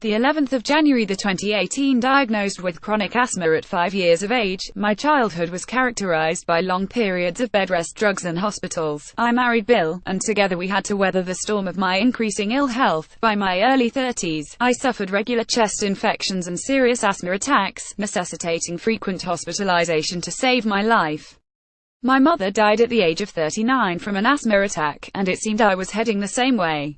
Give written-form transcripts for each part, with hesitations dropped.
The 11th of January 2018, diagnosed with chronic asthma at 5 years of age. My childhood was characterized by long periods of bed rest, drugs and hospitals. I married Bill, and together we had to weather the storm of my increasing ill health. By my early 30s, I suffered regular chest infections and serious asthma attacks, necessitating frequent hospitalization to save my life. My mother died at the age of 39 from an asthma attack, and it seemed I was heading the same way.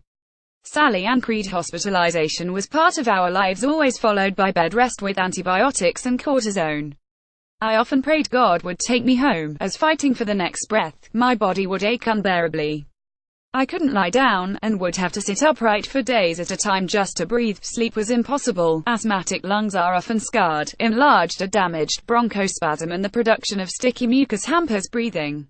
Sally Ann Creed. Hospitalization was part of our lives, always followed by bed rest with antibiotics and cortisone. I often prayed God would take me home, as fighting for the next breath, my body would ache unbearably. I couldn't lie down, and would have to sit upright for days at a time just to breathe. Sleep was impossible. Asthmatic lungs are often scarred, enlarged or damaged. Bronchospasm and the production of sticky mucus hampers breathing.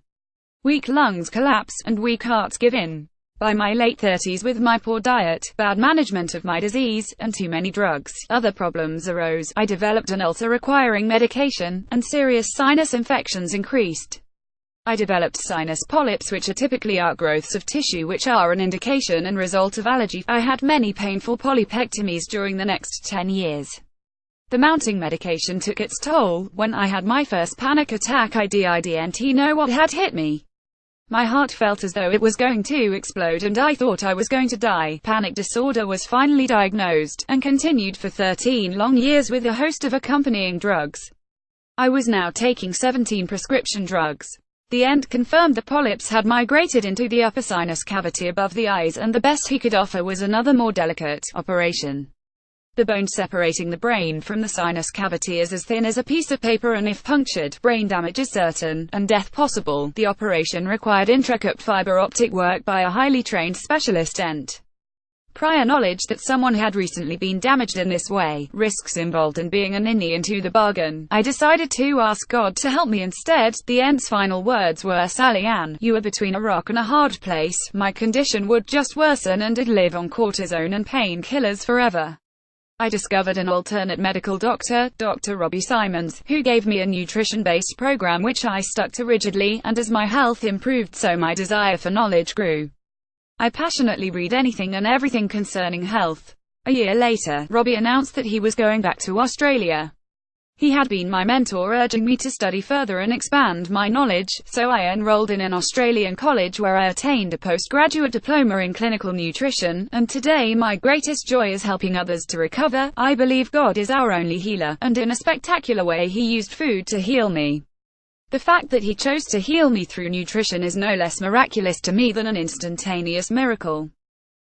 Weak lungs collapse, and weak hearts give in. By my late 30s, with my poor diet, bad management of my disease, and too many drugs, other problems arose. I developed an ulcer requiring medication, and serious sinus infections increased. I developed sinus polyps, which are typically outgrowths of tissue which are an indication and result of allergy. I had many painful polypectomies during the next 10 years. The mounting medication took its toll. When I had my first panic attack, I didn't know what had hit me. My heart felt as though it was going to explode, and I thought I was going to die. Panic disorder was finally diagnosed, and continued for 13 long years with a host of accompanying drugs. I was now taking 17 prescription drugs. The end confirmed the polyps had migrated into the upper sinus cavity above the eyes, and the best he could offer was another, more delicate operation. The bone separating the brain from the sinus cavity is as thin as a piece of paper, and if punctured, brain damage is certain, and death possible. The operation required intricate fiber optic work by a highly trained specialist dent. Prior knowledge that someone had recently been damaged in this way, risks involved in being a ninny into the bargain. I decided to ask God to help me instead. The ent's final words were, "Sally Ann, you are between a rock and a hard place. My condition would just worsen, and I'd live on cortisone and painkillers forever." I discovered an alternate medical doctor, Dr. Robbie Simons, who gave me a nutrition-based program which I stuck to rigidly, and as my health improved, so my desire for knowledge grew. I passionately read anything and everything concerning health. A year later, Robbie announced that he was going back to Australia. He had been my mentor, urging me to study further and expand my knowledge, so I enrolled in an Australian college where I attained a postgraduate diploma in clinical nutrition, and today my greatest joy is helping others to recover. I believe God is our only healer, and in a spectacular way He used food to heal me. The fact that He chose to heal me through nutrition is no less miraculous to me than an instantaneous miracle.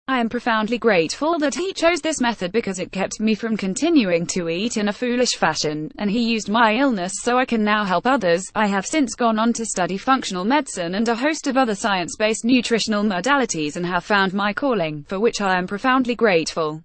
I am profoundly grateful that He chose this method, because it kept me from continuing to eat in a foolish fashion, and He used my illness so I can now help others. I have since gone on to study functional medicine and a host of other science-based nutritional modalities, and have found my calling, for which I am profoundly grateful.